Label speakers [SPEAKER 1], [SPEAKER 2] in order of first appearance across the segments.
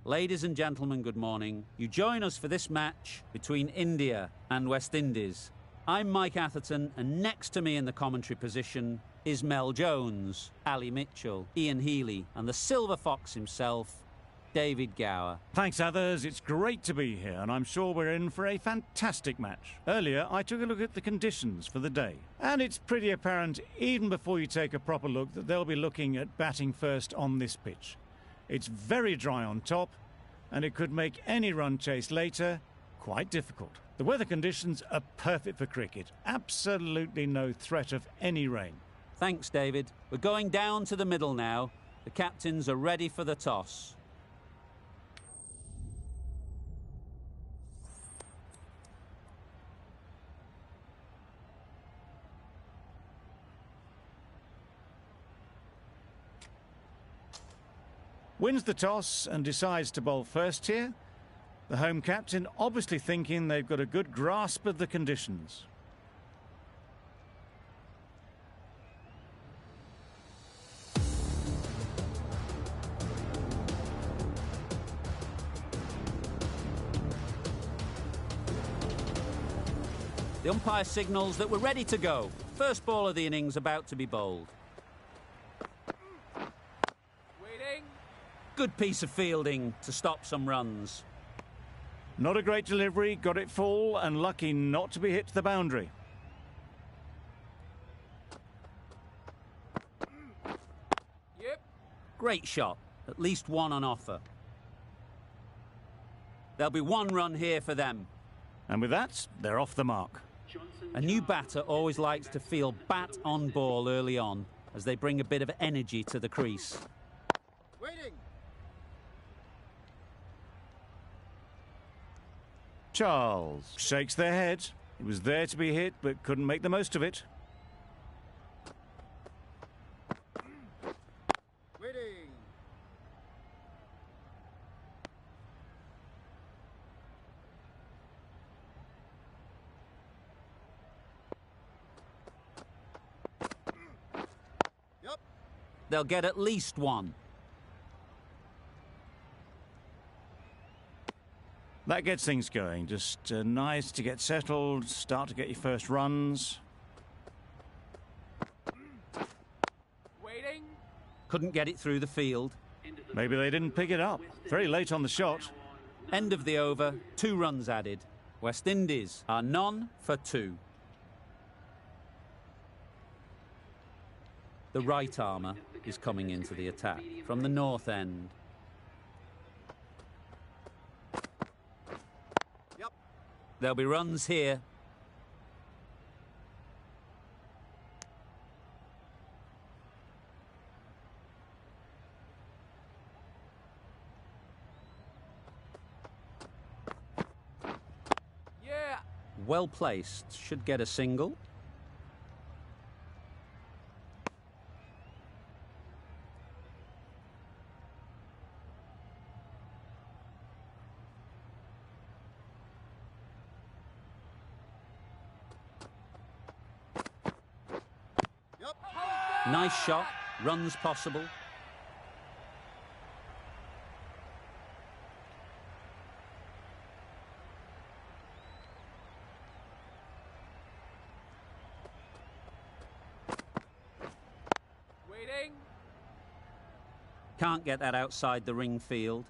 [SPEAKER 1] Ladies and gentlemen, good morning. You join us for this match between India and West Indies. I'm Mike Atherton, and next to me in the commentary position is Mel Jones, Ali Mitchell, Ian Healy, and the Silver Fox himself, David Gower.
[SPEAKER 2] Thanks, others. It's great to be here, and I'm sure we're in for a fantastic match. Earlier, I took a look at the conditions for the day, and it's pretty apparent, even before you take a proper look, that they'll be looking at batting first on this pitch. It's very dry on top, and it could make any run chase later quite difficult. The weather conditions are perfect for cricket. Absolutely no threat of any rain.
[SPEAKER 1] Thanks, David. We're going down to the middle now. The captains are ready for the toss.
[SPEAKER 2] Wins the toss and decides to bowl first here. The home captain obviously thinking they've got a good grasp of the conditions.
[SPEAKER 1] The umpire signals that we're ready to go. First ball of the innings about to be bowled.
[SPEAKER 3] Waiting.
[SPEAKER 1] Good piece of fielding to stop some runs.
[SPEAKER 2] Not a great delivery, got it full and lucky not to be hit to the boundary.
[SPEAKER 3] Yep.
[SPEAKER 1] Great shot, at least one on offer. There'll be one run here for them.
[SPEAKER 2] And with that, they're off the mark.
[SPEAKER 1] A new batter always likes to feel bat on ball early on, as they bring a bit of energy to the crease.
[SPEAKER 3] Waiting.
[SPEAKER 2] Charles shakes their head. He was there to be hit, but couldn't make the most of it.
[SPEAKER 3] Waiting. Yep.
[SPEAKER 1] They'll get at least one.
[SPEAKER 2] That gets things going. Just nice to get settled, start to get your first runs.
[SPEAKER 3] Waiting.
[SPEAKER 1] Couldn't get it through the field.
[SPEAKER 2] Maybe they didn't pick it up. Very late on the shot.
[SPEAKER 1] End of the over, 2 runs added. West Indies are none for 2. The right armour is coming into the attack from the north end.
[SPEAKER 3] Yep.
[SPEAKER 1] There'll be runs here.
[SPEAKER 3] Yeah.
[SPEAKER 1] Well placed, should get a single.
[SPEAKER 3] Yep.
[SPEAKER 1] Nice shot, runs possible.
[SPEAKER 3] Waiting.
[SPEAKER 1] Can't get that outside the ring field.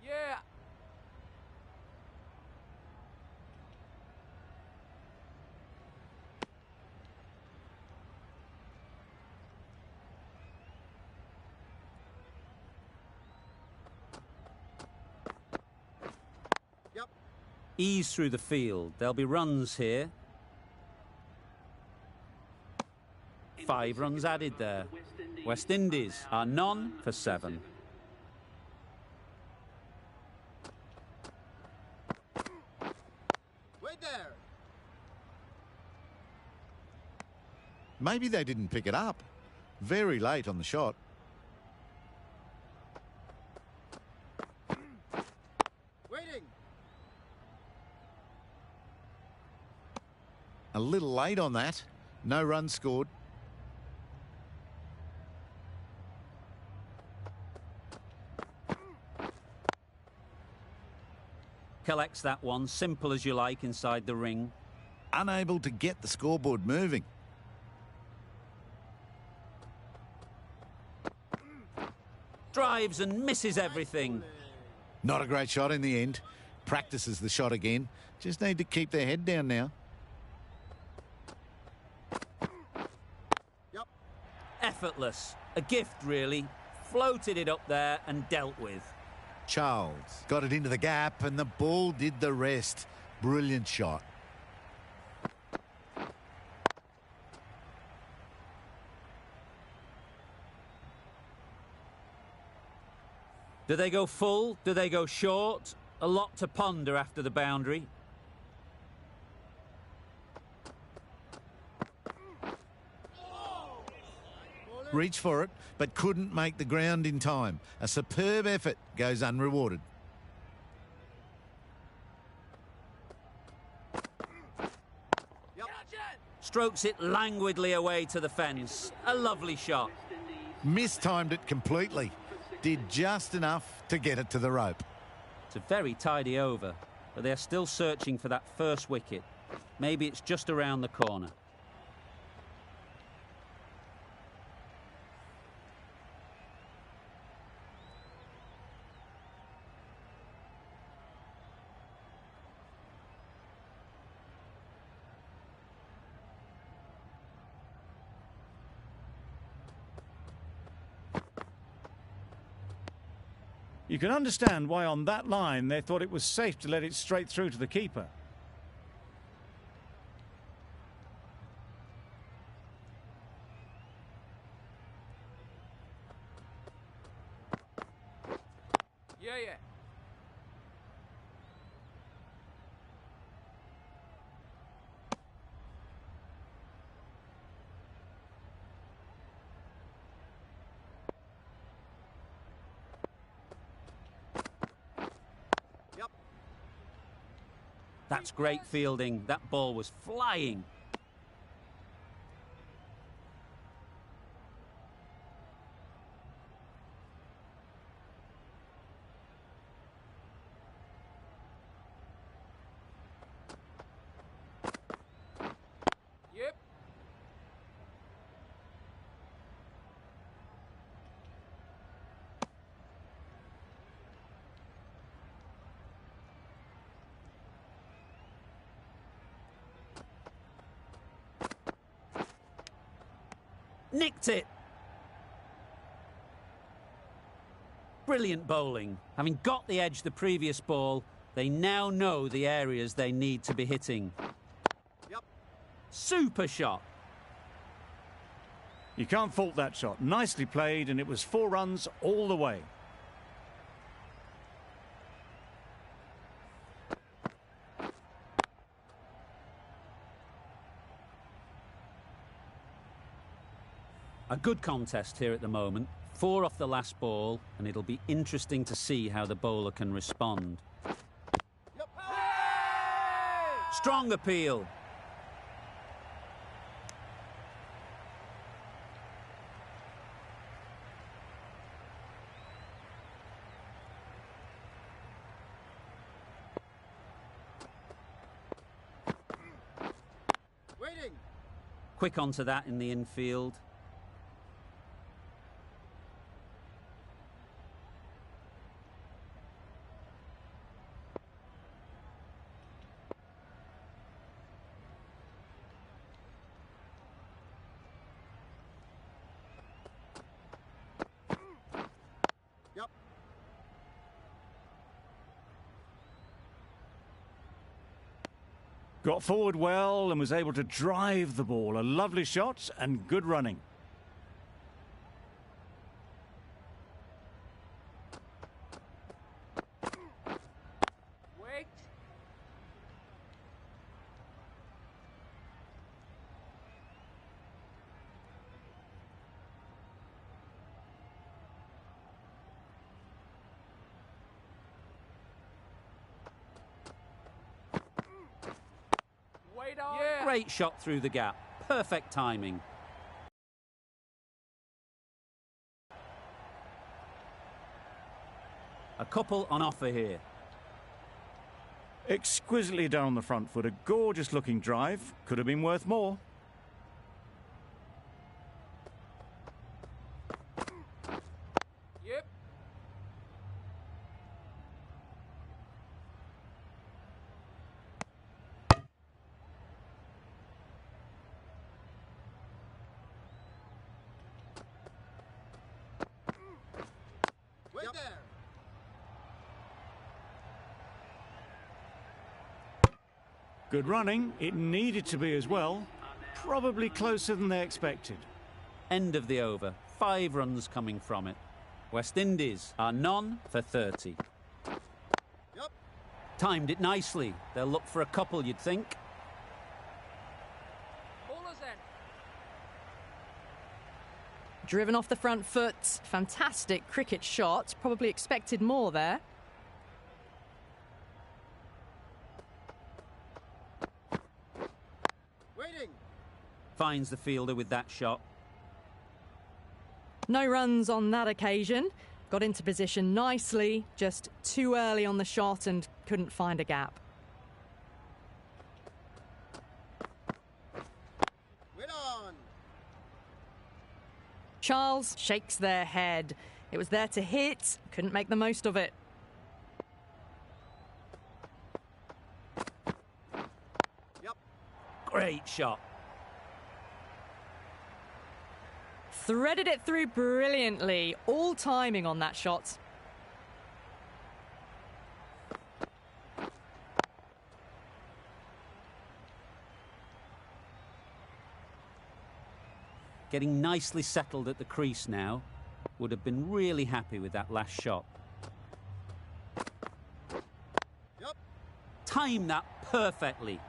[SPEAKER 3] Yeah. Yep.
[SPEAKER 1] Ease through the field. There'll be runs here. 5 runs added there. West Indies are none for 7.
[SPEAKER 3] Wait there.
[SPEAKER 4] Maybe they didn't pick it up. Very late on the shot.
[SPEAKER 3] Waiting.
[SPEAKER 4] A little late on that. No runs scored.
[SPEAKER 1] Collects that one, simple as you like, inside the ring.
[SPEAKER 4] Unable to get the scoreboard moving.
[SPEAKER 1] Drives and misses everything.
[SPEAKER 4] Not a great shot in the end. Practices the shot again. Just need to keep their head down now.
[SPEAKER 3] Yep.
[SPEAKER 1] Effortless. A gift, really. Floated it up there and dealt with.
[SPEAKER 4] Charles got it into the gap and the ball did the rest. Brilliant shot.
[SPEAKER 1] Do they go full? Do they go short? A lot to ponder after the boundary.
[SPEAKER 4] Reached for it, but couldn't make the ground in time. A superb effort goes unrewarded.
[SPEAKER 3] Yep.
[SPEAKER 1] Strokes it languidly away to the fence. A lovely shot.
[SPEAKER 4] Mistimed it completely. Did just enough to get it to the rope.
[SPEAKER 1] It's a very tidy over, but they're still searching for that first wicket. Maybe it's just around the corner.
[SPEAKER 2] You can understand why on that line they thought it was safe to let it straight through to the keeper.
[SPEAKER 3] Yeah, yeah. Yep.
[SPEAKER 1] That's great fielding. That ball was flying.
[SPEAKER 3] Yep.
[SPEAKER 1] Nicked it. Brilliant bowling. Having got the edge the previous ball, they now know the areas they need to be hitting.
[SPEAKER 3] Yep.
[SPEAKER 1] Super shot.
[SPEAKER 2] You can't fault that shot. Nicely played, and it was 4 runs all the way.
[SPEAKER 1] A good contest here at the moment. 4 off the last ball, and it'll be interesting to see how the bowler can respond.
[SPEAKER 3] Yep.
[SPEAKER 1] Strong appeal.
[SPEAKER 3] Waiting.
[SPEAKER 1] Quick onto that in the infield.
[SPEAKER 3] Yep.
[SPEAKER 2] Got forward well and was able to drive the ball. A lovely shot and good running.
[SPEAKER 3] Wait.
[SPEAKER 1] Great shot through the gap. Perfect timing. A couple on offer here.
[SPEAKER 2] Exquisitely done on the front foot. A gorgeous looking drive. Could have been worth more.
[SPEAKER 3] Yep. Wait there.
[SPEAKER 2] Good running. It needed to be as well. Probably closer than they expected.
[SPEAKER 1] End of the over. 5 runs coming from it. West Indies are none for 30.
[SPEAKER 3] Yep.
[SPEAKER 1] Timed it nicely. They'll look for a couple, you'd think.
[SPEAKER 3] Bowler's end.
[SPEAKER 5] Driven off the front foot. Fantastic cricket shot. Probably expected more there.
[SPEAKER 3] Waiting.
[SPEAKER 1] Finds the fielder with that shot.
[SPEAKER 5] No runs on that occasion. Got into position nicely, just too early on the shot and couldn't find a gap.
[SPEAKER 3] Wait on.
[SPEAKER 5] Charles shakes their head. It was there to hit, couldn't make the most of it.
[SPEAKER 3] Yep.
[SPEAKER 1] Great shot.
[SPEAKER 5] Threaded it through brilliantly. All timing on that shot.
[SPEAKER 1] Getting nicely settled at the crease now. Would have been really happy with that last shot.
[SPEAKER 3] Yep.
[SPEAKER 1] Timed that perfectly.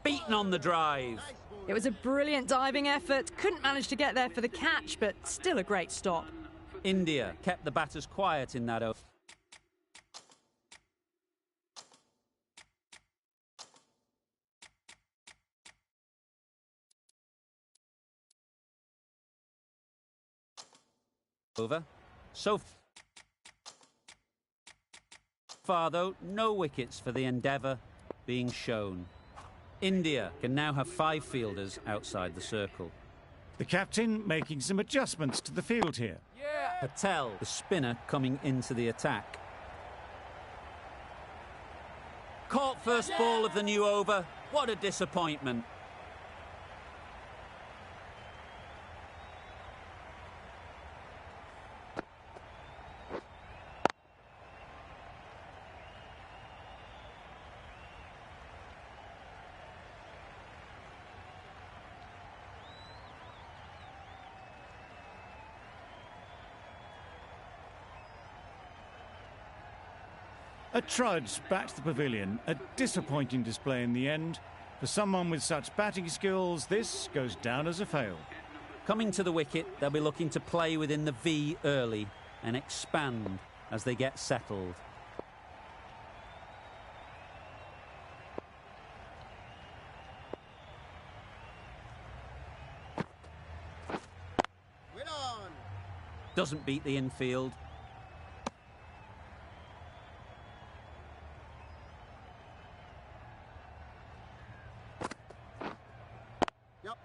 [SPEAKER 1] Beaten on the drive.
[SPEAKER 5] It was a brilliant diving effort. Couldn't manage to get there for the catch, but still a great stop.
[SPEAKER 1] India kept the batters quiet in that over. So far, though, no wickets for the endeavour being shown. India can now have 5 fielders outside the circle.
[SPEAKER 2] The captain making some adjustments to the field here.
[SPEAKER 3] Yeah.
[SPEAKER 1] Patel, the spinner, coming into the attack. Caught first ball of the new over. What a disappointment.
[SPEAKER 2] A trudge back to the pavilion. A disappointing display in the end. For someone with such batting skills, this goes down as a fail.
[SPEAKER 1] Coming to the wicket, they'll be looking to play within the V early and expand as they get settled.
[SPEAKER 3] Wait on.
[SPEAKER 1] Doesn't beat the infield.
[SPEAKER 3] Yep.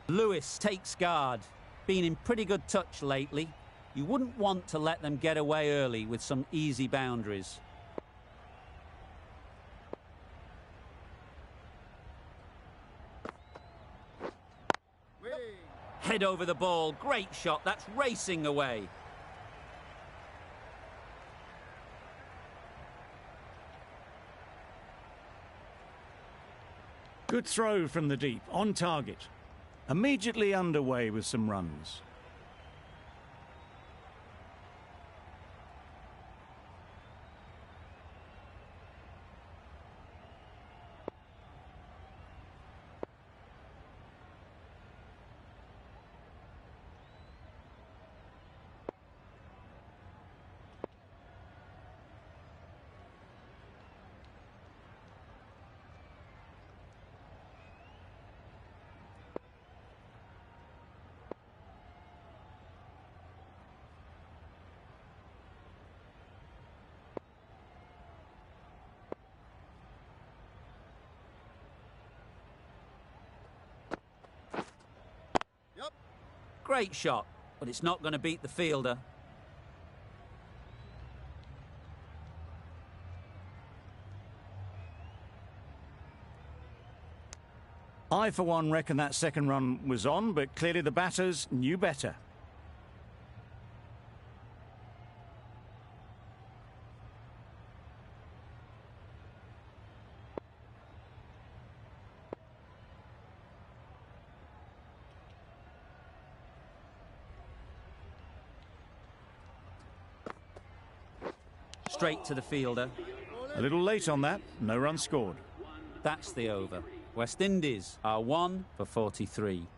[SPEAKER 1] Lewis takes guard. Been in pretty good touch lately. You wouldn't want to let them get away early with some easy boundaries.
[SPEAKER 3] Waiting.
[SPEAKER 1] Head over the ball. Great shot. That's racing away.
[SPEAKER 2] Good throw from the deep, on target. Immediately underway with some runs.
[SPEAKER 1] Great shot, but it's not going to beat the fielder.
[SPEAKER 2] I, for one, reckon that second run was on, but clearly the batters knew better.
[SPEAKER 1] Straight to the fielder.
[SPEAKER 2] A little late on that, no run scored.
[SPEAKER 1] That's the over. West Indies are 1 for 43.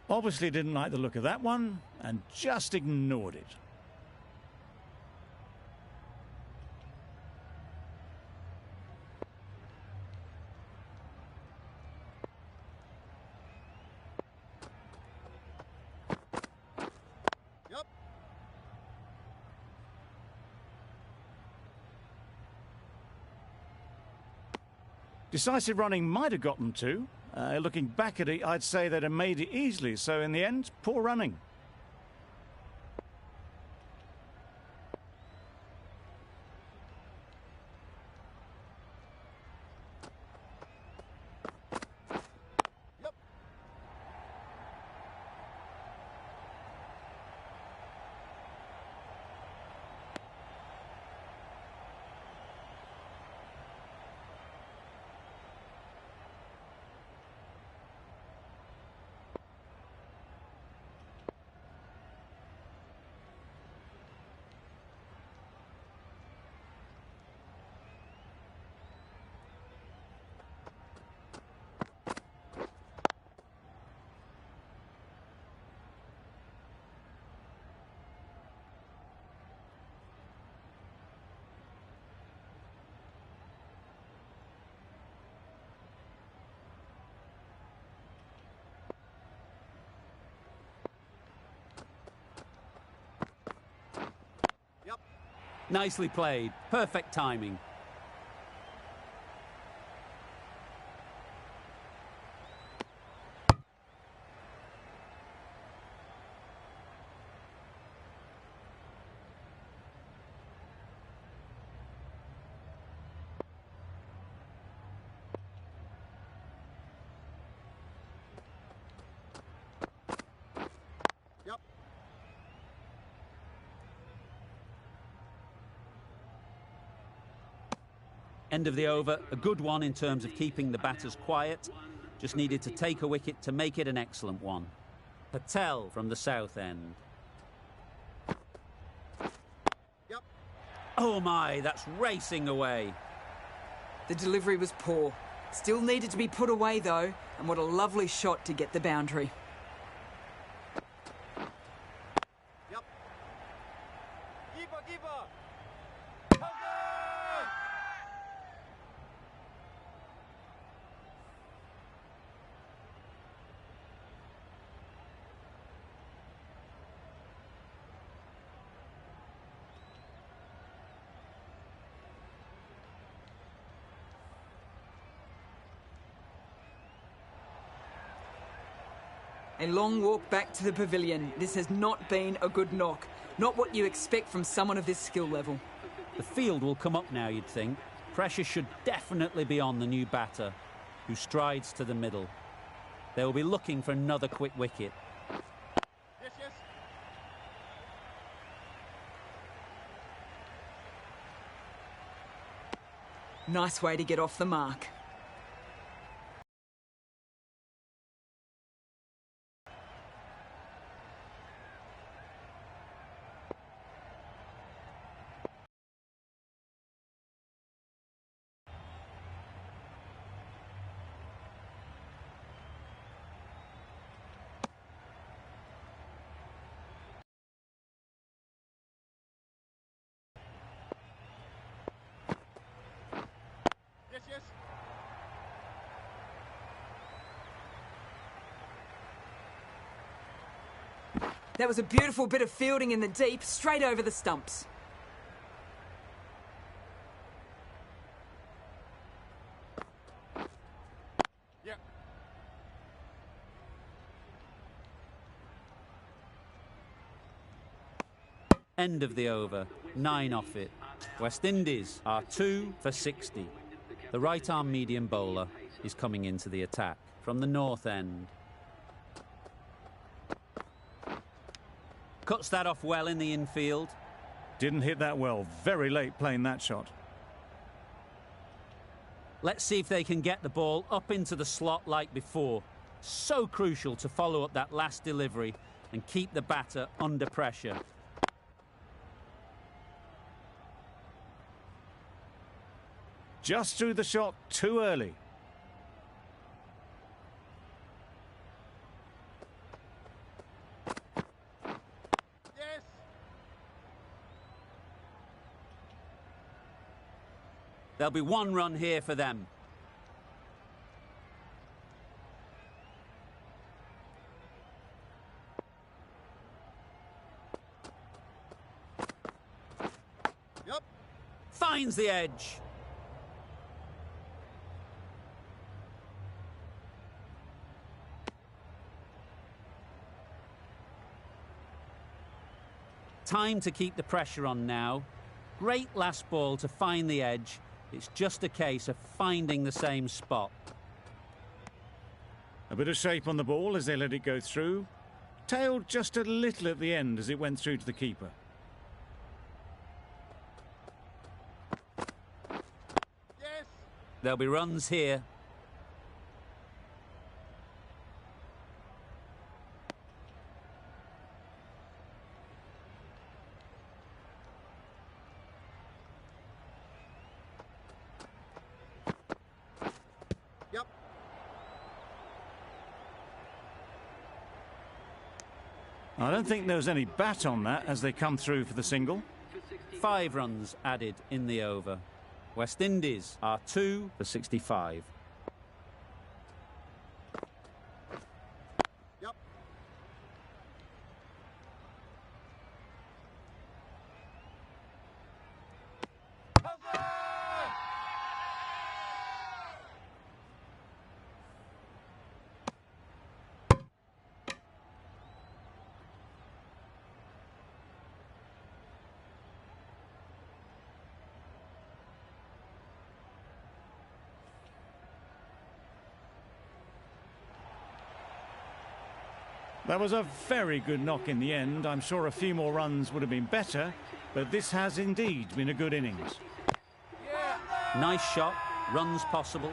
[SPEAKER 2] Obviously didn't like the look of that one and just ignored it.
[SPEAKER 3] Yep.
[SPEAKER 2] Decisive running might have gotten two. Looking back at it, I'd say they'd have made it easily. So in the end, poor running.
[SPEAKER 1] Nicely played. Perfect timing. End of the over, a good one in terms of keeping the batters quiet. Just needed to take a wicket to make it an excellent one. Patel from the south end.
[SPEAKER 3] Yep.
[SPEAKER 1] Oh my, that's racing away.
[SPEAKER 6] The delivery was poor. Still needed to be put away though, and what a lovely shot to get the boundary.
[SPEAKER 3] Yep. Keeper, keeper.
[SPEAKER 6] A long walk back to the pavilion. This has not been a good knock. Not what you expect from someone of this skill level.
[SPEAKER 1] The field will come up now, you'd think. Pressure should definitely be on the new batter, who strides to the middle. They will be looking for another quick wicket.
[SPEAKER 3] Yes, yes.
[SPEAKER 6] Nice way to get off the mark.
[SPEAKER 3] Yes, yes.
[SPEAKER 6] That was a beautiful bit of fielding in the deep, straight over the stumps.
[SPEAKER 3] Yeah.
[SPEAKER 1] End of the over, 9 off it. West Indies are 2 for 60. The right-arm medium bowler is coming into the attack from the north end. Cuts that off well in the infield.
[SPEAKER 2] Didn't hit that well. Very late playing that shot.
[SPEAKER 1] Let's see if they can get the ball up into the slot like before. So crucial to follow up that last delivery and keep the batter under pressure.
[SPEAKER 2] Just threw the shot too early.
[SPEAKER 3] Yes.
[SPEAKER 1] There'll be 1 run here for them.
[SPEAKER 3] Yep.
[SPEAKER 1] Finds the edge. Time to keep the pressure on now. Great last ball to find the edge. It's just a case of finding the same spot.
[SPEAKER 2] A bit of shape on the ball as they let it go through. Tailed just a little at the end as it went through to the keeper.
[SPEAKER 3] Yes.
[SPEAKER 1] There'll be runs here.
[SPEAKER 3] Yep.
[SPEAKER 2] I don't think there was any bat on that as they come through for the single.
[SPEAKER 1] 5 runs added in the over. West Indies are 2 for 65.
[SPEAKER 3] Yep.
[SPEAKER 2] That was a very good knock in the end. I'm sure a few more runs would have been better, but this has indeed been a good innings.
[SPEAKER 1] Nice shot, runs possible.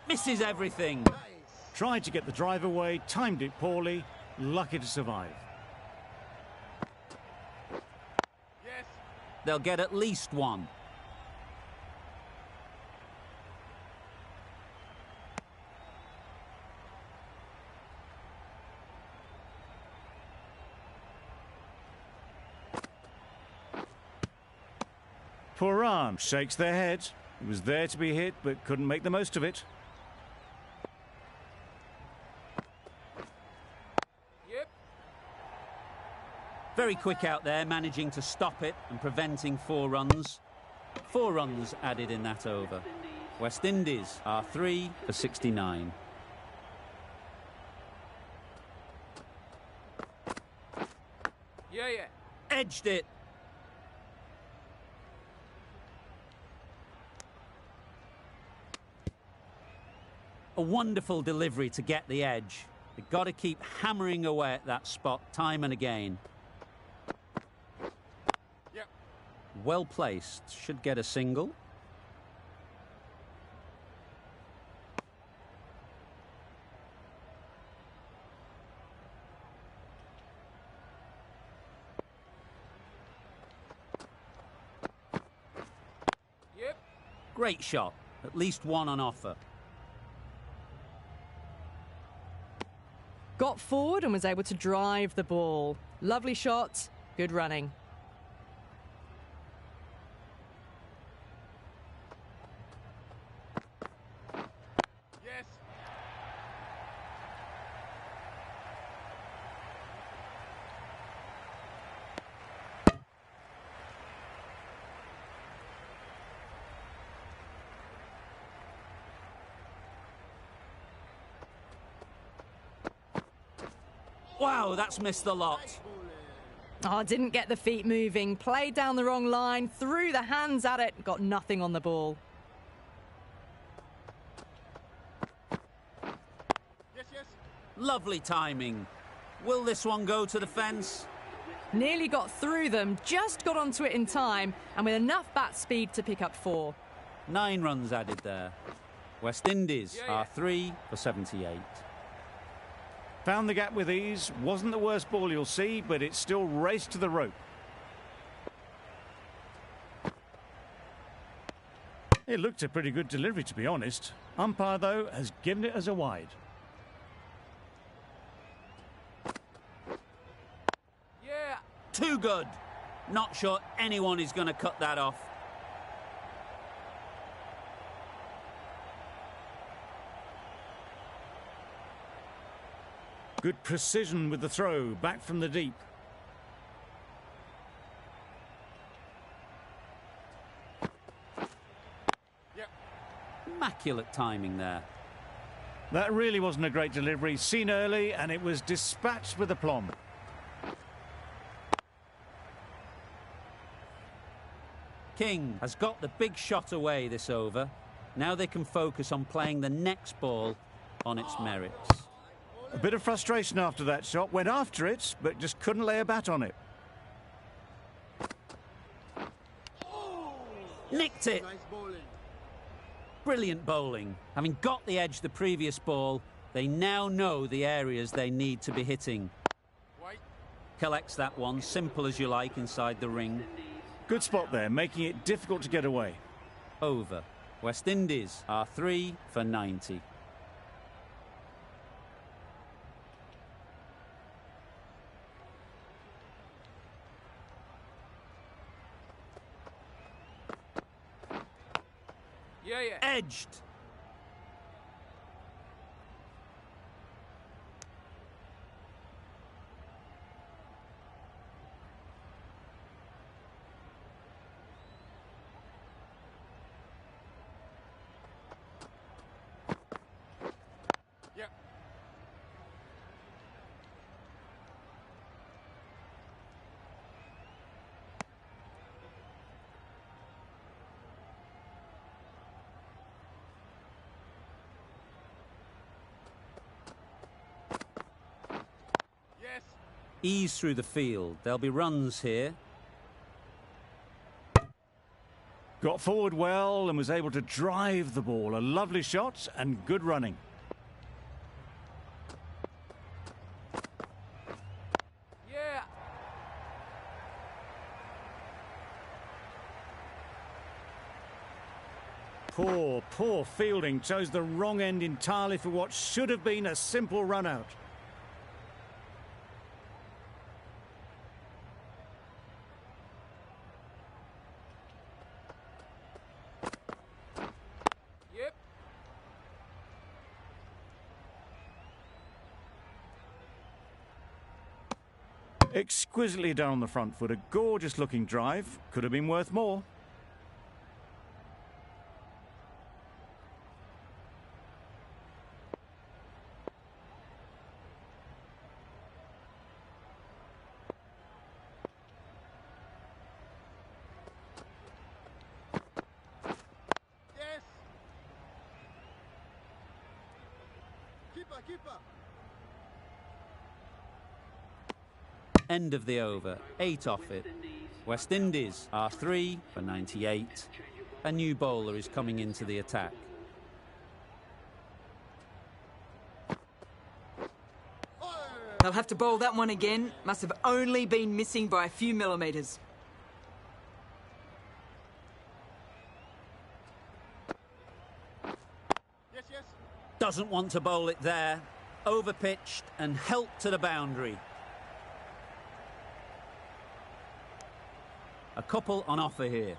[SPEAKER 1] Misses everything.
[SPEAKER 3] Nice.
[SPEAKER 2] Tried to get the drive away, timed it poorly, lucky to survive.
[SPEAKER 3] Yes.
[SPEAKER 1] They'll get at least one.
[SPEAKER 2] Poor arm shakes their head. It was there to be hit, but couldn't make the most of it.
[SPEAKER 3] Yep.
[SPEAKER 1] Very quick out there, managing to stop it and preventing 4 runs. 4 runs added in that over. West Indies are 3 for 69.
[SPEAKER 3] Yeah.
[SPEAKER 1] Edged it. A wonderful delivery to get the edge. They've got to keep hammering away at that spot time and again.
[SPEAKER 3] Yep.
[SPEAKER 1] Well placed. Should get a single.
[SPEAKER 3] Yep.
[SPEAKER 1] Great shot. At least one on offer.
[SPEAKER 5] Got forward and was able to drive the ball. Lovely shot, good running.
[SPEAKER 3] Yes.
[SPEAKER 1] Wow, that's missed the lot.
[SPEAKER 5] Oh, didn't get the feet moving. Played down the wrong line, threw the hands at it, got nothing on the ball.
[SPEAKER 3] Yes.
[SPEAKER 1] Lovely timing. Will this one go to the fence?
[SPEAKER 5] Nearly got through them, just got onto it in time, and with enough bat speed to pick up 4.
[SPEAKER 1] 9 runs added there. West Indies are 3 for 78.
[SPEAKER 2] Found the gap with ease. Wasn't the worst ball you'll see, but it still raced to the rope. It looked a pretty good delivery, to be honest. Umpire, though, has given it as a wide.
[SPEAKER 3] Yeah.
[SPEAKER 1] Too good. Not sure anyone is going to cut that off.
[SPEAKER 2] Good precision with the throw, back from the deep.
[SPEAKER 3] Yep.
[SPEAKER 1] Immaculate timing there.
[SPEAKER 2] That really wasn't a great delivery. Seen early, and it was dispatched with aplomb.
[SPEAKER 1] King has got the big shot away this over. Now they can focus on playing the next ball on its merits.
[SPEAKER 2] A bit of frustration after that shot. Went after it, but just couldn't lay a bat on it.
[SPEAKER 1] Nicked it.
[SPEAKER 3] Nice bowling.
[SPEAKER 1] Brilliant bowling. Having got the edge the previous ball, they now know the areas they need to be hitting.
[SPEAKER 3] White.
[SPEAKER 1] Collects that one, simple as you like, inside the ring.
[SPEAKER 2] Good spot there, making it difficult to get away.
[SPEAKER 1] Over. West Indies are 3 for 90.
[SPEAKER 3] Yeah.
[SPEAKER 1] Edged.
[SPEAKER 3] Yep. Yes.
[SPEAKER 1] Ease through the field. There'll be runs here.
[SPEAKER 2] Got forward well and was able to drive the ball. A lovely shot and good running. Poor fielding. Chose the wrong end entirely for what should have been a simple run out.
[SPEAKER 3] Yep.
[SPEAKER 2] Exquisitely done on the front foot. A gorgeous looking drive. Could have been worth more.
[SPEAKER 3] Yes. Keeper.
[SPEAKER 1] End of the over, 8 off it. West Indies are 3 for 98. A new bowler is coming into the attack.
[SPEAKER 6] They'll have to bowl that one again. Must have only been missing by a few millimetres.
[SPEAKER 3] Yes.
[SPEAKER 1] Doesn't want to bowl it there. Overpitched and helped to the boundary. A couple on offer here.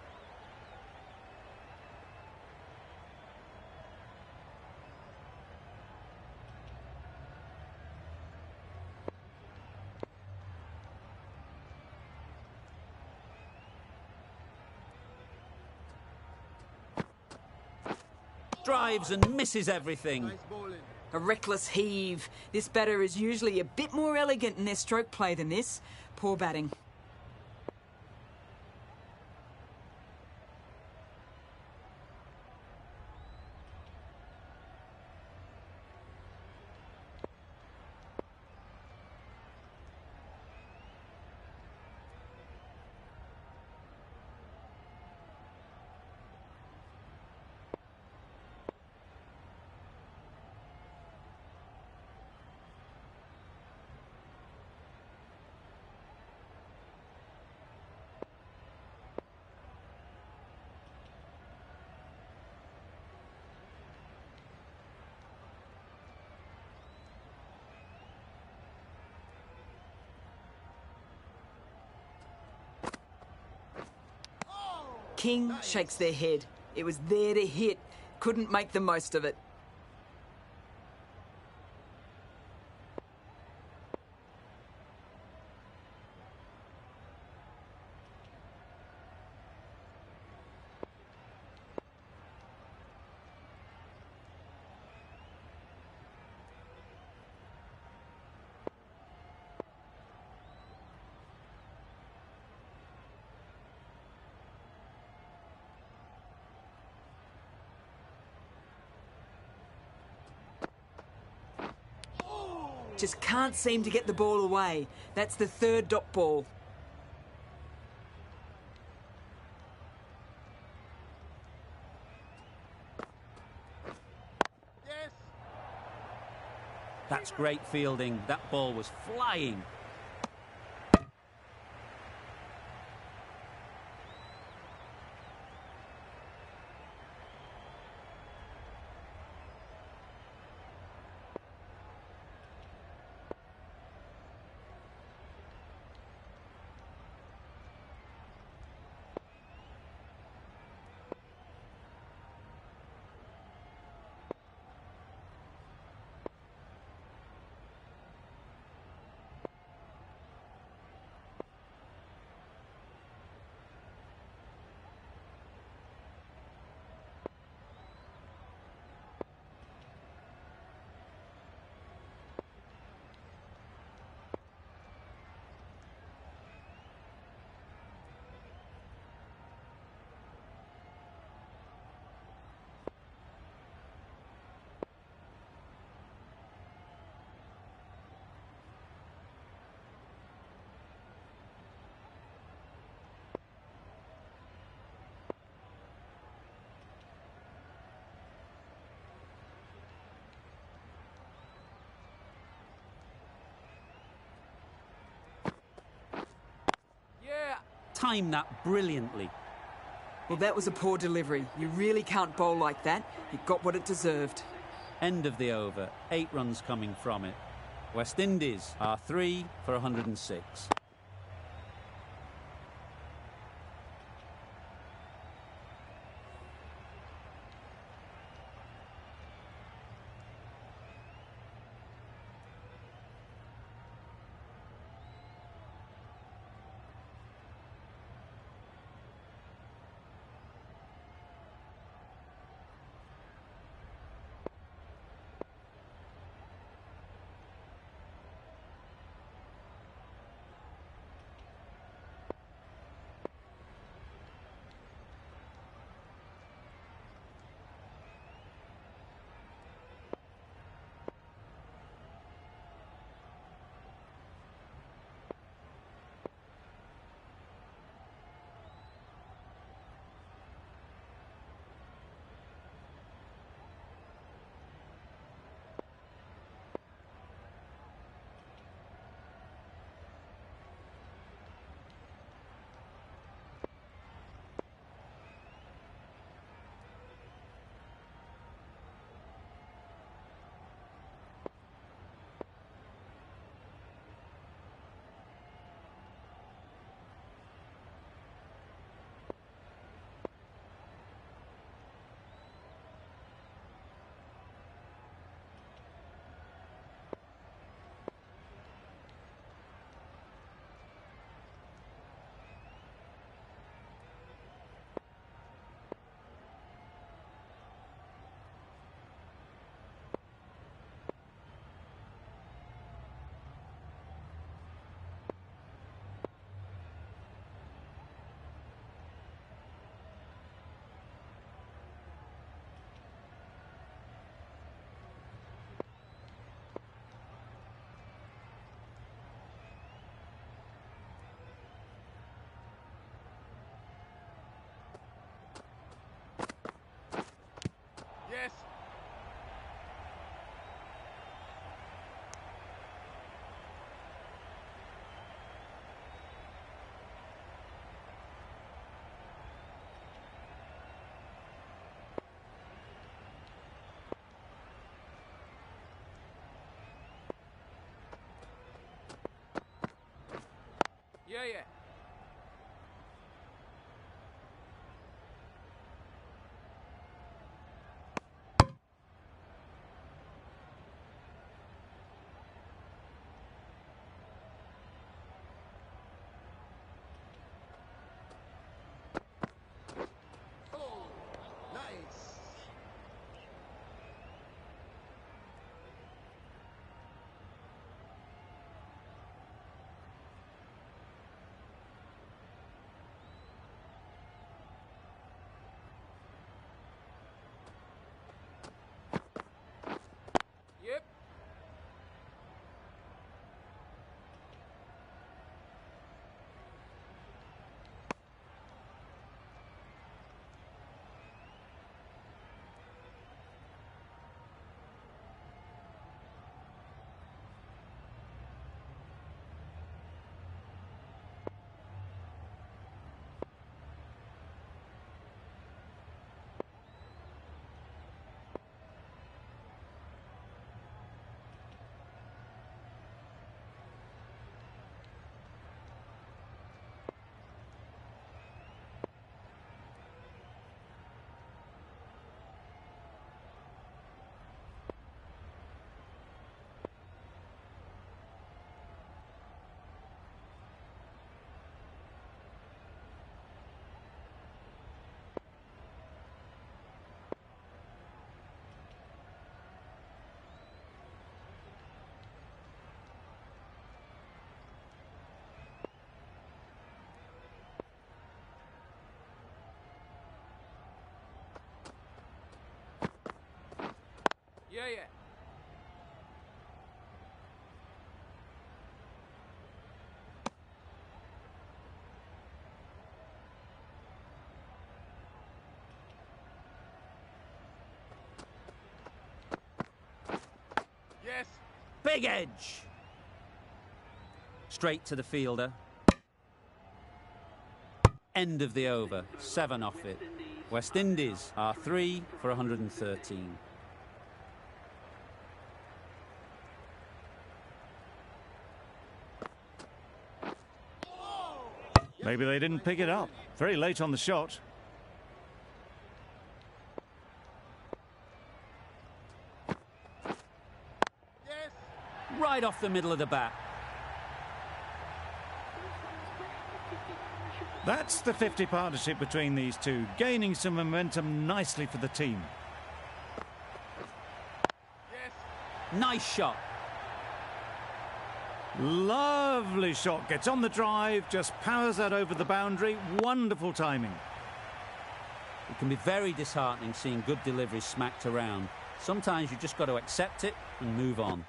[SPEAKER 1] Drives and misses everything.
[SPEAKER 3] Nice bowling.
[SPEAKER 6] A reckless heave. This batter is usually a bit more elegant in their stroke play than this. Poor batting. King shakes their head. It was there to hit. Couldn't make the most of it. Just can't seem to get the ball away. That's the third dot ball.
[SPEAKER 3] Yes.
[SPEAKER 1] That's great fielding. That ball was flying.
[SPEAKER 3] Yeah.
[SPEAKER 1] Timed that brilliantly.
[SPEAKER 6] Well, that was a poor delivery. You really can't bowl like that. It got what it deserved.
[SPEAKER 1] End of the over. 8 runs coming from it. West Indies are 3 for 106.
[SPEAKER 3] Yes. Yeah. Oh, nice. Yep. Yeah. Yes.
[SPEAKER 1] Big edge. Straight to the fielder. End of the over, 7 off it. West Indies are 3 for 113.
[SPEAKER 2] Maybe they didn't pick it up. Very late on the shot.
[SPEAKER 1] Right off the middle of the bat.
[SPEAKER 2] That's the 50 partnership between these two, gaining some momentum nicely for the team.
[SPEAKER 1] Nice shot.
[SPEAKER 2] Lovely shot. Gets on the drive, just powers that over the boundary. Wonderful timing.
[SPEAKER 1] It can be very disheartening seeing good deliveries smacked around. Sometimes you just got to accept it and move on.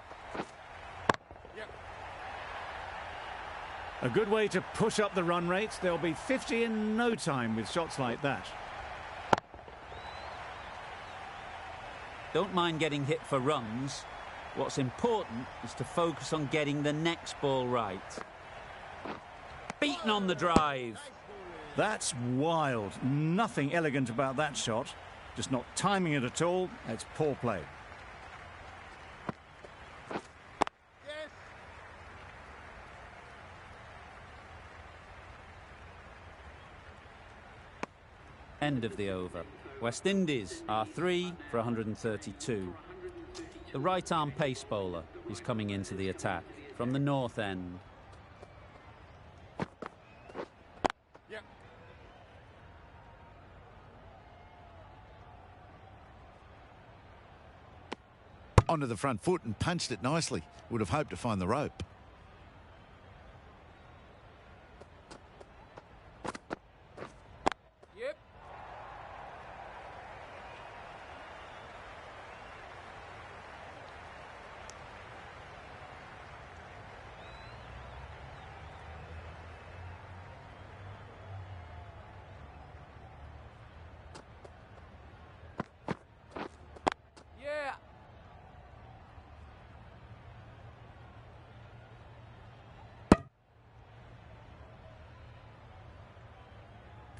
[SPEAKER 2] A good way to push up the run rate. They'll be 50 in no time with shots like that.
[SPEAKER 1] Don't mind getting hit for runs. What's important is to focus on getting the next ball right. Beaten on the drive.
[SPEAKER 2] That's wild. Nothing elegant about that shot. Just not timing it at all. It's poor play.
[SPEAKER 1] End of the over. West Indies are 3 for 132. The right-arm pace bowler is coming into the attack from the north end.
[SPEAKER 4] Onto the front foot and punched it nicely. Would have hoped to find the rope.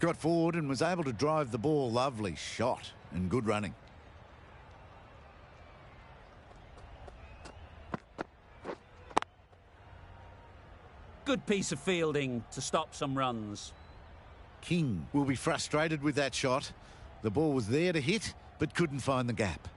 [SPEAKER 4] Got forward and was able to drive the ball. Lovely shot and good running.
[SPEAKER 1] Good piece of fielding to stop some runs.
[SPEAKER 4] King will be frustrated with that shot. The ball was there to hit, but couldn't find the gap.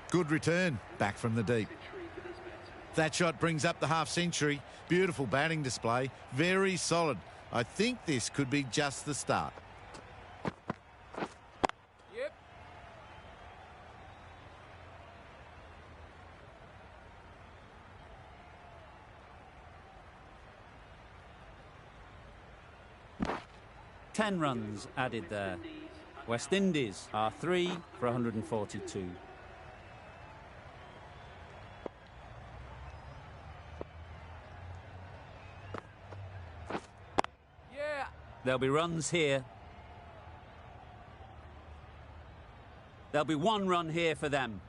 [SPEAKER 4] Good return, back from the deep. That shot brings up the half-century. Beautiful batting display, very solid. I think this could be just the start.
[SPEAKER 3] Yep.
[SPEAKER 1] Ten runs added there. West Indies are 3 for 142. There'll be runs here. There'll be 1 run here for them.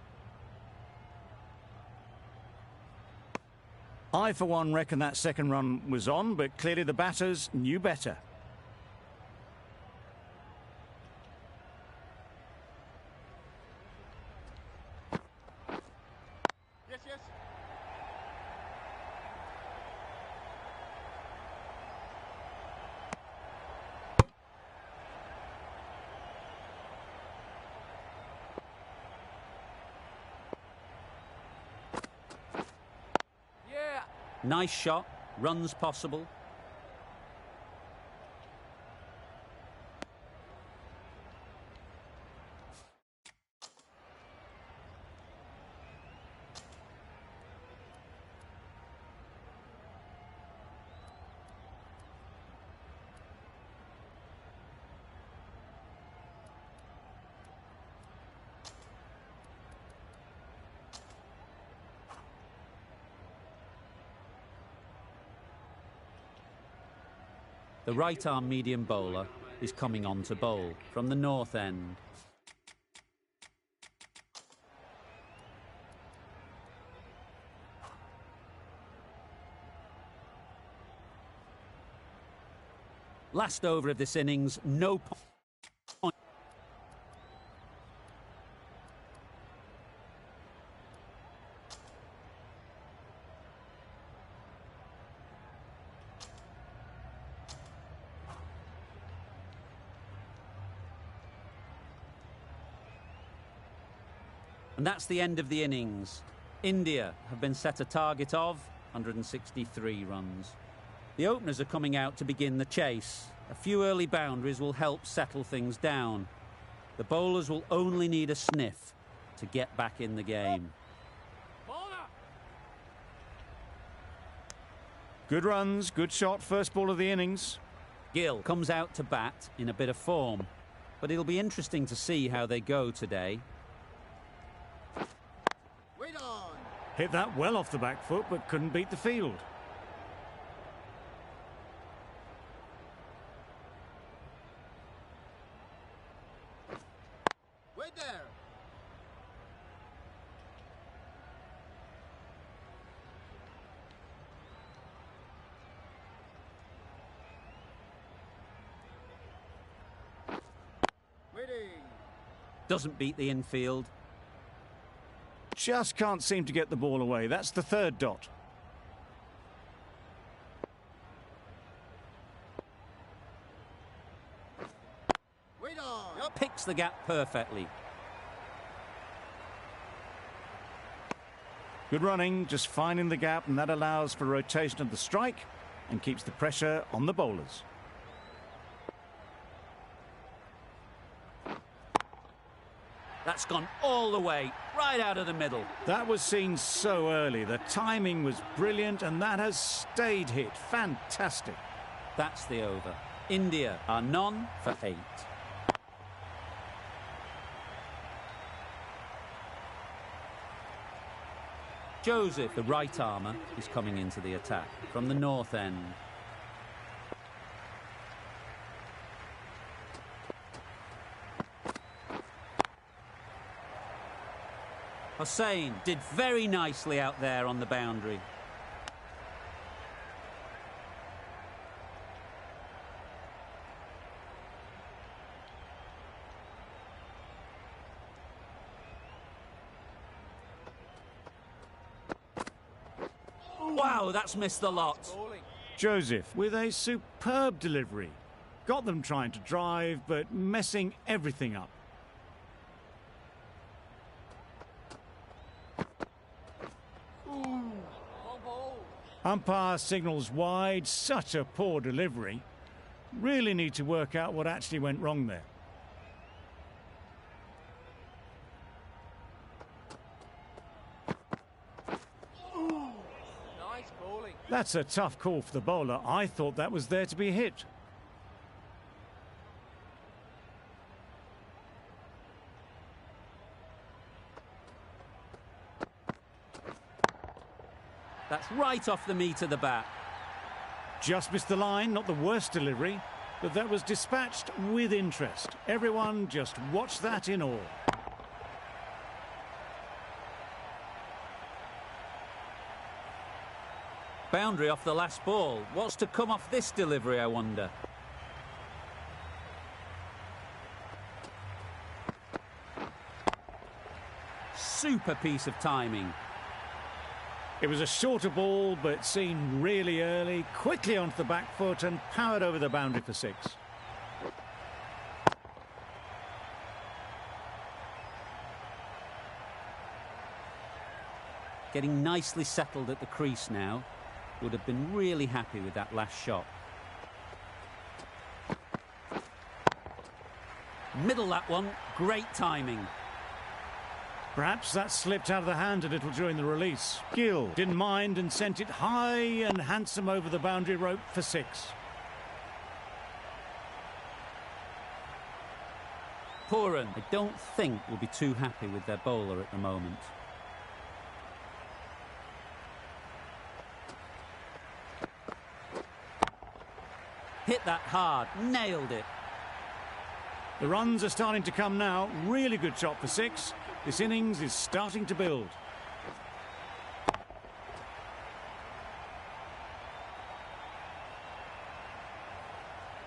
[SPEAKER 2] I, for one, reckon that second run was on, but clearly the batters knew better.
[SPEAKER 3] Yes, yes.
[SPEAKER 1] Nice shot, runs possible. the right-arm medium bowler, is coming on to bowl from the north end. Last over of this innings, no point. And that's the end of the innings. India have been set a target of 163 runs. The openers are coming out to begin the chase. A few early boundaries will help settle things down. The bowlers will only need a sniff to get back in the game.
[SPEAKER 2] Good runs, good shot, first ball of the innings.
[SPEAKER 1] Gill comes out to bat in a bit of form, but it'll be interesting to see how they go today.
[SPEAKER 3] Wait on.
[SPEAKER 2] Hit that well off the back foot, but couldn't beat the field.
[SPEAKER 3] Wait there. Waiting.
[SPEAKER 1] Doesn't beat the infield.
[SPEAKER 2] Just can't seem to get the ball away. That's the third dot.
[SPEAKER 3] Wait on.
[SPEAKER 1] Picks the gap perfectly.
[SPEAKER 2] Good running, just finding the gap, and that allows for rotation of the strike and keeps the pressure on the bowlers.
[SPEAKER 1] That's gone all the way, right out of the middle.
[SPEAKER 2] That was seen so early. The timing was brilliant, and that has stayed hit. Fantastic.
[SPEAKER 1] That's the over. India are none for 8. Joseph, the right armour, is coming into the attack from the north end. Hussain did very nicely out there on the boundary. Wow, that's missed the lot.
[SPEAKER 2] Joseph with a superb delivery. Got them trying to drive, but messing everything up. Umpire signals wide. Such a poor delivery. Really need to work out what actually went wrong there.
[SPEAKER 3] Nice bowling.
[SPEAKER 2] That's a tough call for the bowler. I thought that was there to be hit.
[SPEAKER 1] That's right off the meat of the bat.
[SPEAKER 2] Just missed the line, not the worst delivery, but that was dispatched with interest. Everyone just watched that in awe.
[SPEAKER 1] Boundary off the last ball. What's to come off this delivery, I wonder? Super piece of timing.
[SPEAKER 2] It was a shorter ball, but seen really early, quickly onto the back foot and powered over the boundary for 6.
[SPEAKER 1] Getting nicely settled at the crease now. Would have been really happy with that last shot. Middle that one, great timing.
[SPEAKER 2] Perhaps that slipped out of the hand a little during the release. Gill didn't mind and sent it high and handsome over the boundary rope for 6.
[SPEAKER 1] Pooran, I don't think, will be too happy with their bowler at the moment. Hit that hard, nailed it.
[SPEAKER 2] The runs are starting to come now. Really good shot for 6. This innings is starting to build.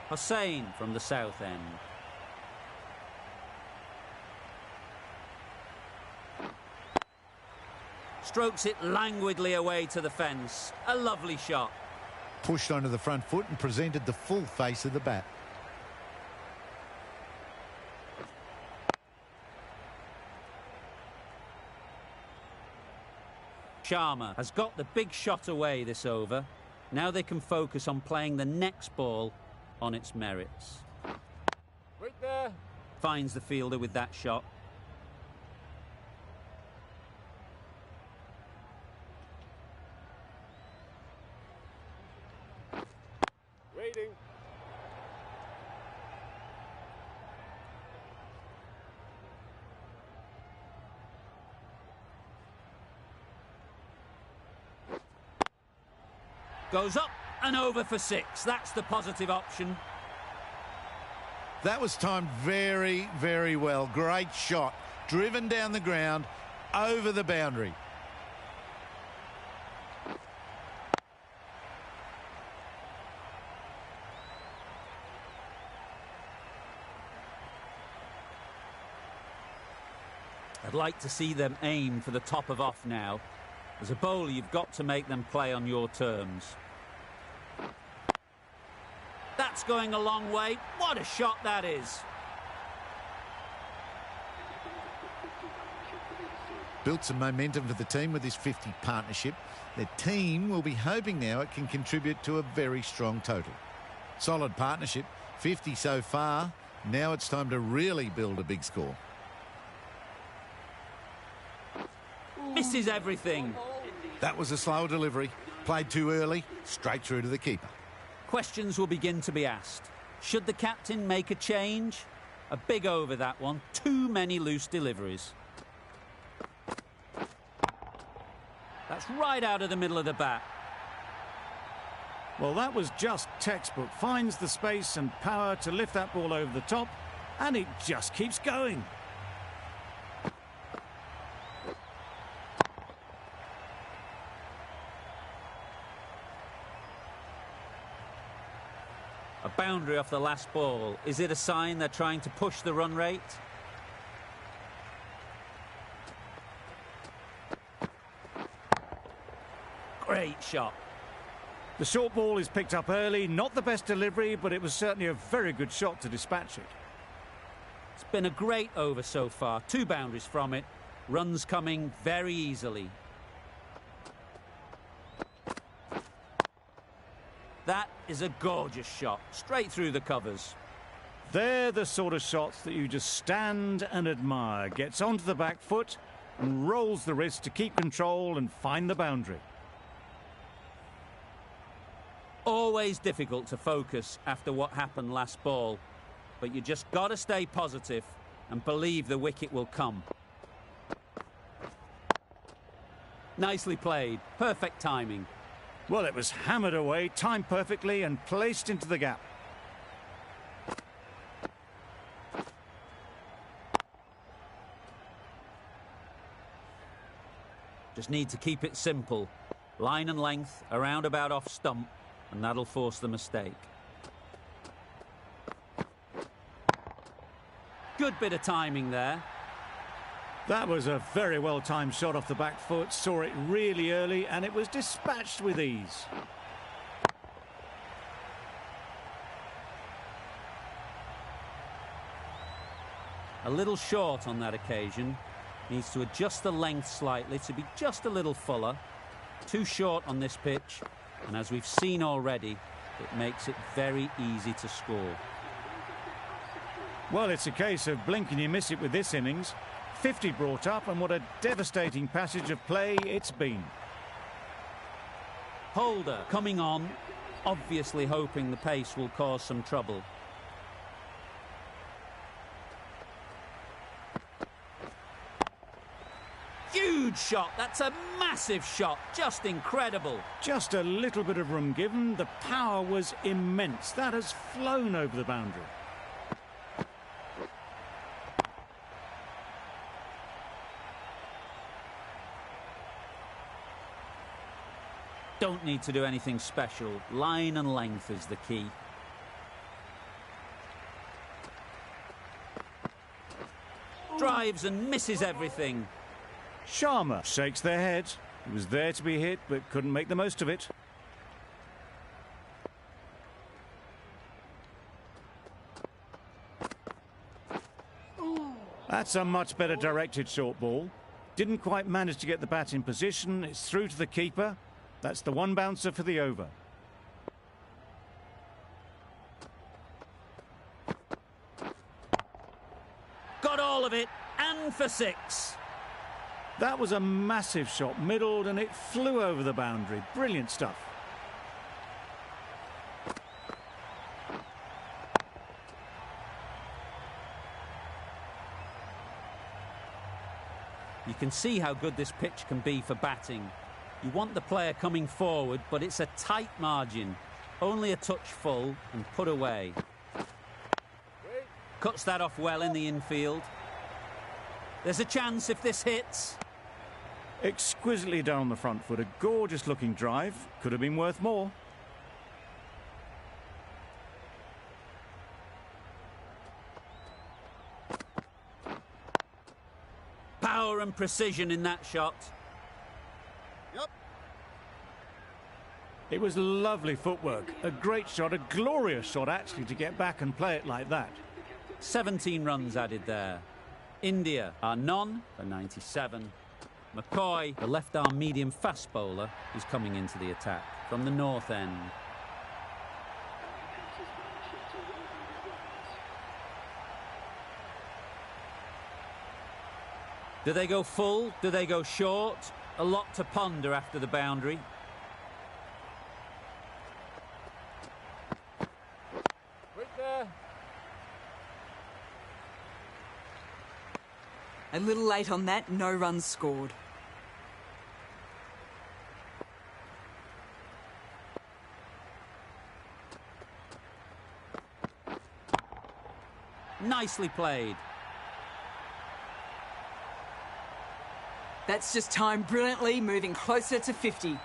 [SPEAKER 1] Hussain from the south end. Strokes it languidly away to the fence. A lovely shot.
[SPEAKER 4] Pushed onto the front foot and presented the full face of the bat.
[SPEAKER 1] Sharma has got the big shot away this over. Now they can focus on playing the next ball on its merits.
[SPEAKER 3] Wait there.
[SPEAKER 1] Finds the fielder with that shot.
[SPEAKER 3] Waiting.
[SPEAKER 1] Goes up and over for 6. That's the positive option.
[SPEAKER 4] That was timed very, very well. Great shot. Driven down the ground, over the boundary.
[SPEAKER 1] I'd like to see them aim for the top of off now. As a bowler, you've got to make them play on your terms. That's going a long way. What a shot that is.
[SPEAKER 4] Built some momentum for the team with this 50 partnership. Their team will be hoping now it can contribute to a very strong total. Solid partnership, 50 so far. Now it's time to really build a big score.
[SPEAKER 1] Misses everything.
[SPEAKER 4] That was a slow delivery. Played too early, straight through to the keeper.
[SPEAKER 1] Questions will begin to be asked. Should the captain make a change? A big over that one. Too many loose deliveries. That's right out of the middle of the bat.
[SPEAKER 2] Well, that was just textbook. Finds the space and power to lift that ball over the top, and it just keeps going.
[SPEAKER 1] A boundary off the last ball. Is it a sign they're trying to push the run rate? Great shot.
[SPEAKER 2] The short ball is picked up early. Not the best delivery, but it was certainly a very good shot to dispatch it.
[SPEAKER 1] It's been a great over so far. 2 boundaries from it. Runs coming very easily. That is a gorgeous shot, straight through the covers.
[SPEAKER 2] They're the sort of shots that you just stand and admire. Gets onto the back foot and rolls the wrist to keep control and find the boundary.
[SPEAKER 1] Always difficult to focus after what happened last ball, but you just got to stay positive and believe the wicket will come. Nicely played, perfect timing.
[SPEAKER 2] Well, it was hammered away, timed perfectly and placed into the gap.
[SPEAKER 1] Just need to keep it simple. Line and length, around about off stump, and that'll force the mistake. Good bit of timing there.
[SPEAKER 2] That was a very well-timed shot off the back foot. Saw it really early and it was dispatched with ease.
[SPEAKER 1] A little short on that occasion. Needs to adjust the length slightly to be just a little fuller. Too short on this pitch, and as we've seen already, it makes it very easy to score.
[SPEAKER 2] Well, it's a case of blink and you miss it with this innings. 50 brought up, and what a devastating passage of play it's been.
[SPEAKER 1] Holder coming on, obviously hoping the pace will cause some trouble. Huge huge shot. That's a massive shot. Just incredible.
[SPEAKER 2] Just a little bit of room given. The power was immense. That has flown over the boundary.
[SPEAKER 1] Don't need to do anything special. Line and length is the key. Drives and misses everything.
[SPEAKER 2] Sharma shakes their head. He was there to be hit, but couldn't make the most of it. That's a much better directed short ball. Didn't quite manage to get the bat in position. It's through to the keeper. That's the one bouncer for the over.
[SPEAKER 1] Got all of it, and for 6.
[SPEAKER 2] That was a massive shot, middled, and it flew over the boundary. Brilliant stuff.
[SPEAKER 1] You can see how good this pitch can be for batting. You want the player coming forward, but it's a tight margin. Only a touch full and put away. Cuts that off well in the infield. There's a chance if this hits.
[SPEAKER 2] Exquisitely down the front foot. A gorgeous looking drive. Could have been worth more.
[SPEAKER 1] Power and precision in that shot.
[SPEAKER 2] It was lovely footwork. A great shot, a glorious shot actually, to get back and play it like that.
[SPEAKER 1] 17 runs added there. India are none for 97. McCoy, the left-arm medium fast bowler, is coming into the attack from the north end. Do they go full? Do they go short? A lot to ponder after the boundary.
[SPEAKER 6] A little late on that, no runs scored.
[SPEAKER 1] Nicely played.
[SPEAKER 6] That's just timed brilliantly, moving closer to 50.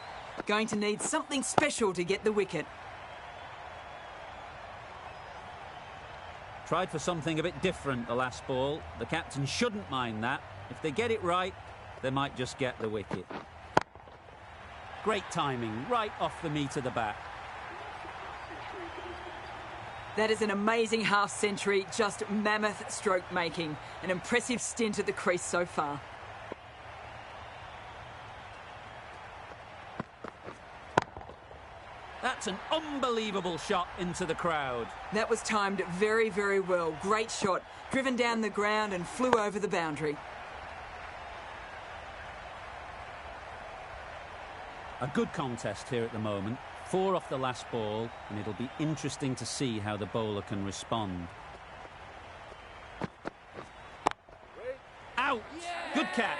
[SPEAKER 6] Going to need something special to get the wicket.
[SPEAKER 1] Tried for something a bit different the last ball. The captain shouldn't mind that. If they get it right, they might just get the wicket. Great timing, right off the meat of the bat.
[SPEAKER 6] That is an amazing half-century, just mammoth stroke making. An impressive stint at the crease so far.
[SPEAKER 1] That's an unbelievable shot into the crowd.
[SPEAKER 6] That was timed very, very well. Great shot. Driven down the ground and flew over the boundary.
[SPEAKER 1] A good contest here at the moment. 4 off the last ball, and it'll be interesting to see how the bowler can respond. Out! Good catch.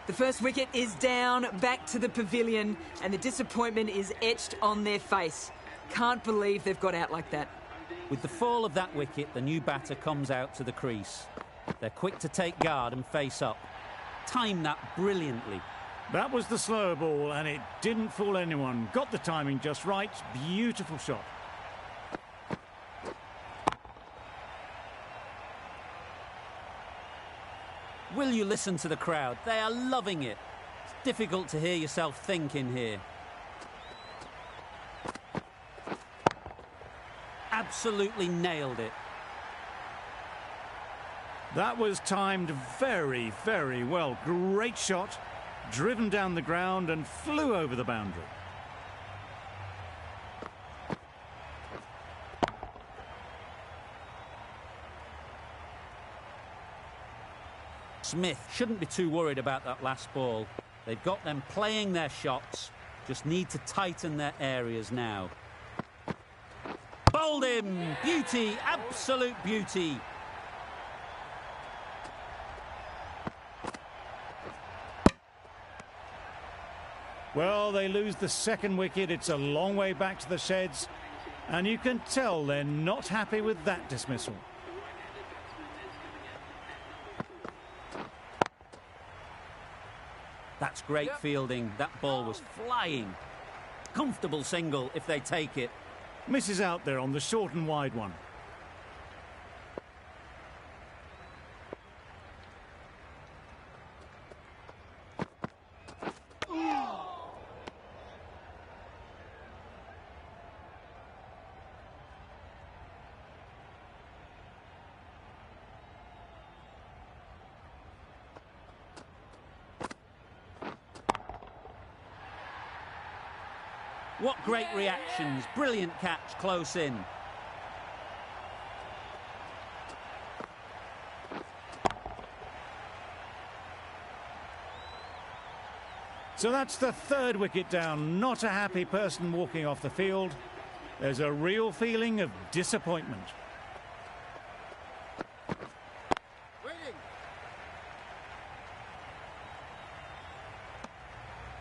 [SPEAKER 6] The first wicket is down, back to the pavilion, and the disappointment is etched on their face. Can't believe they've got out like that.
[SPEAKER 1] With the fall of that wicket, the new batter comes out to the crease. They're quick to take guard and face up. Timed that brilliantly.
[SPEAKER 2] That was the slower ball, and it didn't fool anyone. Got the timing just right. Beautiful shot.
[SPEAKER 1] Will you listen to the crowd? They are loving it. It's difficult to hear yourself think in here. Absolutely nailed it.
[SPEAKER 2] That was timed very, very well. Great shot. Driven down the ground and flew over the boundary.
[SPEAKER 1] Smith shouldn't be too worried about that last ball. They've got them playing their shots. Just need to tighten their areas now. bowled him. Beauty, absolute beauty.
[SPEAKER 2] Well, they lose the second wicket. It's a long way back to the sheds, and you can tell they're not happy with that dismissal.
[SPEAKER 1] That's great fielding. That ball was flying. Comfortable single if they take it.
[SPEAKER 2] Misses out there on the short and wide one.
[SPEAKER 1] What great reactions. Brilliant catch close in.
[SPEAKER 2] So that's the third wicket down. Not a happy person walking off the field. There's a real feeling of disappointment.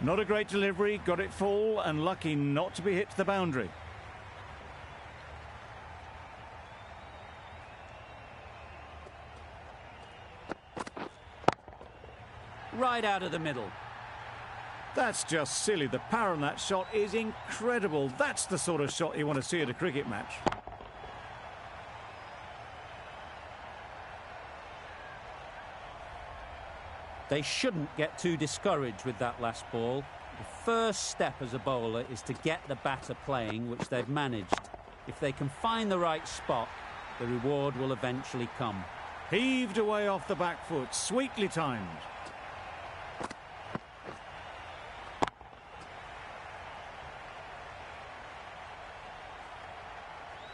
[SPEAKER 2] Not a great delivery, got it full and lucky not to be hit to the boundary.
[SPEAKER 1] Right out of the middle.
[SPEAKER 2] That's just silly. The power on that shot is incredible. That's the sort of shot you want to see at a cricket match.
[SPEAKER 1] They shouldn't get too discouraged with that last ball. The first step as a bowler is to get the batter playing, which they've managed. If they can find the right spot, the reward will eventually come.
[SPEAKER 2] Heaved away off the back foot, sweetly timed.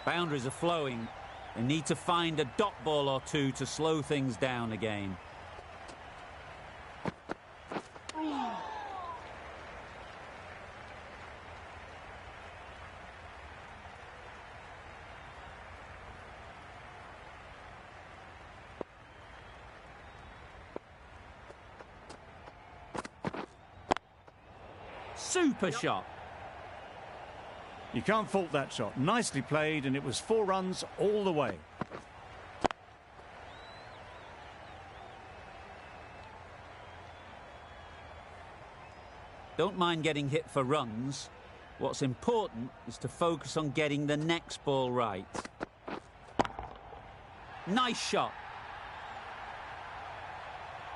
[SPEAKER 1] Boundaries are flowing. They need to find a dot ball or two to slow things down again. Super shot.
[SPEAKER 2] You can't fault that shot. Nicely played, and it was 4 runs all the way.
[SPEAKER 1] Don't mind getting hit for runs. What's important is to focus on getting the next ball right. Nice shot.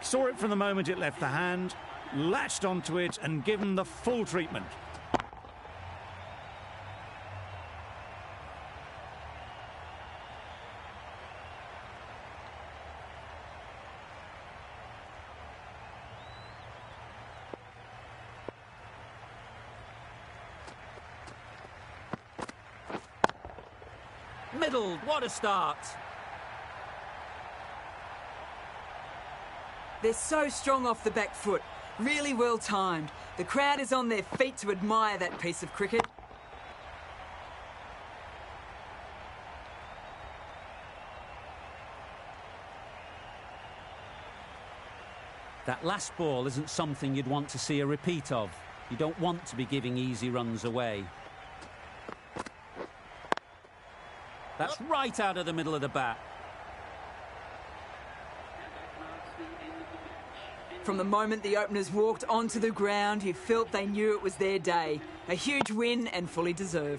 [SPEAKER 2] Saw it from the moment it left the hand, latched onto it and given the full treatment.
[SPEAKER 1] Middle, what a start.
[SPEAKER 6] They're so strong off the back foot. Really well timed. The crowd is on their feet to admire that piece of cricket.
[SPEAKER 1] That last ball isn't something you'd want to see a repeat of. You don't want to be giving easy runs away. That's right out of the middle of the bat.
[SPEAKER 6] From the moment the openers walked onto the ground, you felt they knew it was their day. A huge win and fully deserved.